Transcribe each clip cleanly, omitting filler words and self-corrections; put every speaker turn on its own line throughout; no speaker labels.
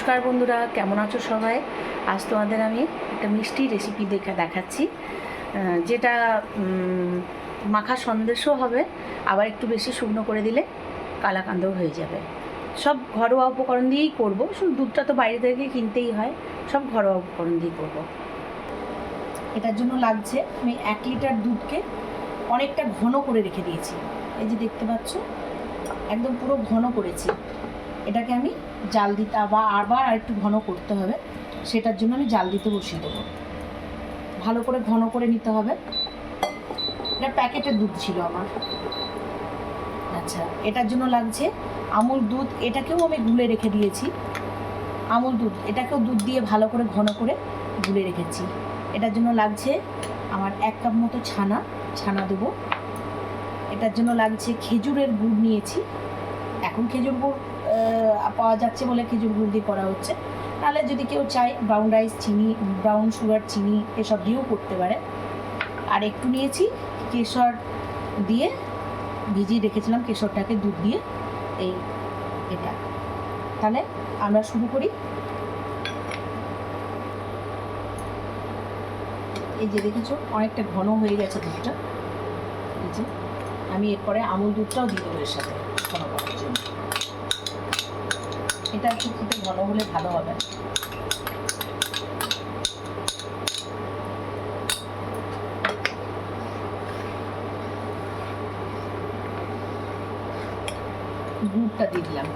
নমস্কার বন্ধুরা, কেমন আছো সবাই? আজ তোমাদের আমি একটা মিষ্টি রেসিপি দেখাচ্ছি, যেটা মাখা সন্দেশও হবে, আবার একটু বেশি শুকনো করে দিলে কালাকান্দও হয়ে যাবে। সব ঘরোয়া উপকরণ দিয়েই করব, শুধু দুধটা তো বাইরে থেকে কিনতেই হয়, সব ঘরোয়া উপকরণ দিয়েই করব। এটার জন্য লাগছে, আমি 1 লিটার দুধকে অনেকটা ঘন করে রেখে দিয়েছি। এই যে দেখতে পাচ্ছ, একদম পুরো ঘন করেছি। এটাকে আমি জাল দিতে আবার একটু ঘন করতে হবে, সেটার জন্য আমি জাল দিতে বসিয়ে দেবো। ভালো করে ঘন করে নিতে হবে। এটা প্যাকেটের দুধ ছিল আমার। আচ্ছা, এটার জন্য লাগছে আমুল দুধ, এটাকেও আমি গুলে রেখে দিয়েছি। আমুল দুধ, এটাকেও দুধ দিয়ে ভালো করে ঘন করে গুলে রেখেছি। এটার জন্য লাগছে আমার 1 কাপ মতো ছানা দেবো। এটার জন্য লাগছে খেজুরের গুড় নিয়েছি। এখন খেজুর গুড় পাওয়া যাচ্ছে বলে খেজুর গুড় দিয়ে করা হচ্ছে, তাহলে যদি কেউ চায় ব্রাউন সুগার চিনি এসব দিয়েও করতে পারে। আর একটু নিয়েছি কেশর দিয়ে ভিজিয়ে রেখেছিলাম, কেশরটাকে দুধ দিয়ে এটা। তাহলে আমরা শুরু করি। এই যে দেখেছো, অনেকটা ঘন হয়ে গেছে দুধটা। এই যে আমি এরপরে আমুল দুধটাও দিয়ে দেবো এর সাথে ঘন করার জন্য। এটা একটু খেতে ঘন হলে ভালো হবে। গুড়টা দিয়ে দিলাম,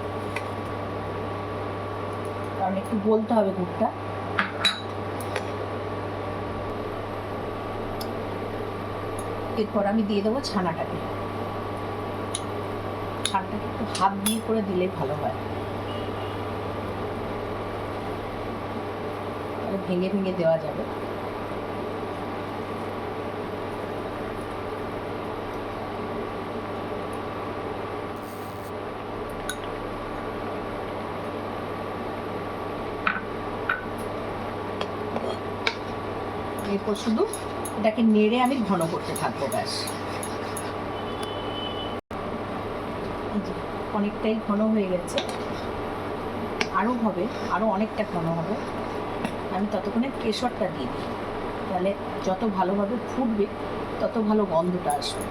কারণ একটু বলতে হবে গুড়টা। এরপর আমি দিয়ে দেবো ছানাটাকে একটু হাত দিয়ে করে দিলে ভালো হয়, ভেঙে ভেঙে দেওয়া যাবে। এরপর শুধু এটাকে নেড়ে আমি ঘন করতে থাকবো, ব্যাস। অনেকটাই ঘন হয়ে গেছে, আরও হবে, আরও অনেকটা ঘন হবে। আমি ততক্ষণে কেশরটা দিয়ে দিই, তাহলে যত ভালোভাবে ফুটবে তত ভালো গন্ধটা আসবে।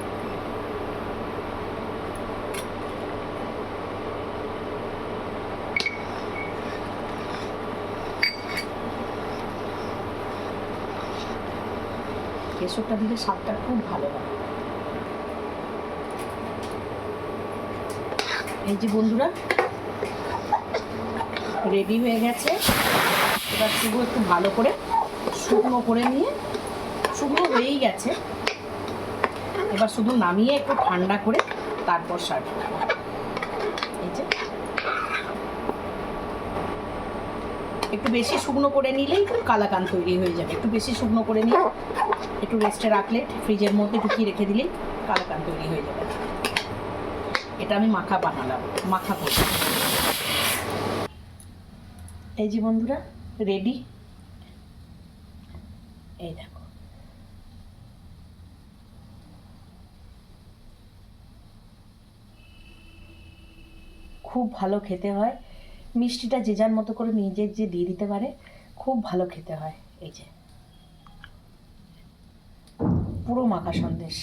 কেশরটা দিলে স্বাদটা খুব ভালো হয়। এই যে বন্ধুরা, রেডি হয়ে গেছে। এবার শুধু একটু ভালো করে শুকনো করে নিয়ে, শুকনো হয়েই গেছে, এবার শুধু নামিয়ে একটু ঠান্ডা করে তারপর সার্ভ করব। এই যে একটু বেশি শুকনো করে নিলেই কালাকান তৈরি হয়ে যাবে। একটু বেশি শুকনো করে নিয়ে একটু রেস্টে রাখলে, ফ্রিজের মধ্যে ঢুকিয়ে রেখে দিলেই কালাকান তৈরি হয়ে যাবে। এটা আমি মাখা করব। এই যে বন্ধুরা, রেডি। এই দেখো, খুব ভালো খেতে হয়। মিষ্টিটা যে যার মতো করে নিজে যে দিয়ে দিতে পারে, খুব ভালো খেতে হয়। এই যে পুরো মাখা সন্দেশ।